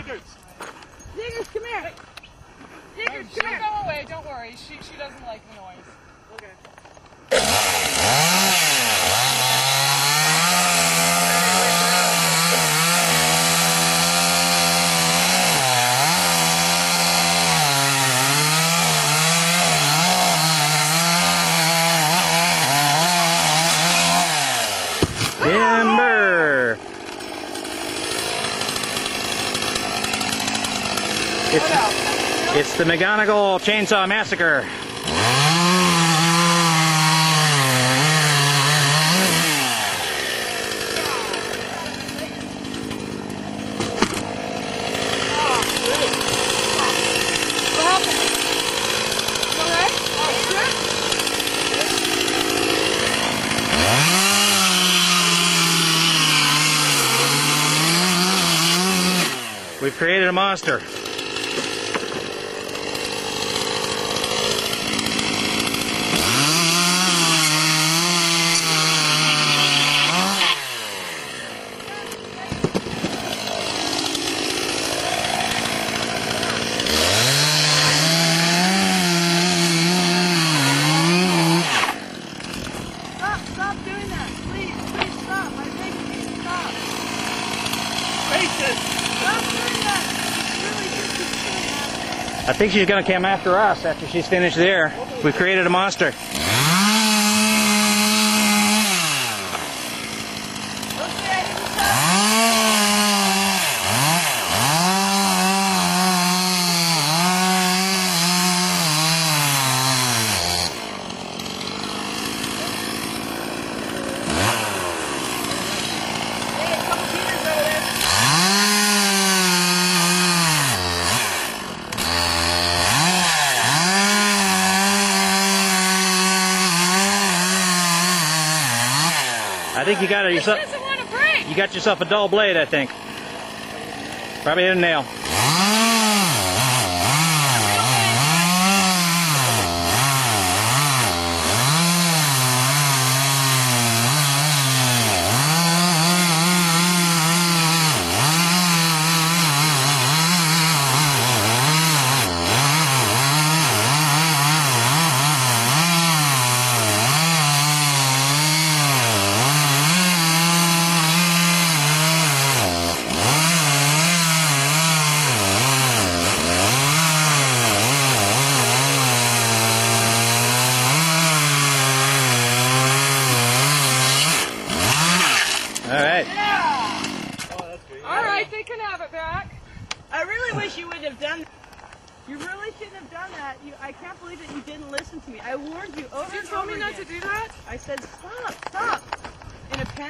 Diggers! Diggers, come here! Diggers, come here! She'll go away, don't worry. She doesn't like the noise. Okay. Timber! It's the McGonigal Chainsaw Massacre. We've created a monster. Stop doing that! Please stop! I beg you, stop! Racist! Stop doing that! It's really disrespectful. I think she's going to come after us after she's finished there. We've created a monster. Don't say I didn't stop! Hey, a couple Peters over there. I think you got She yourself. doesn't want to break. You got yourself a dull blade, I think. Probably hit a nail. All right. Yeah! Oh, that's great. All right, they can have it back. I really wish you wouldn't have done that. You really shouldn't have done that. I can't believe that you didn't listen to me. I warned you over You and told over me not again. to do that? I said, stop, in a panic.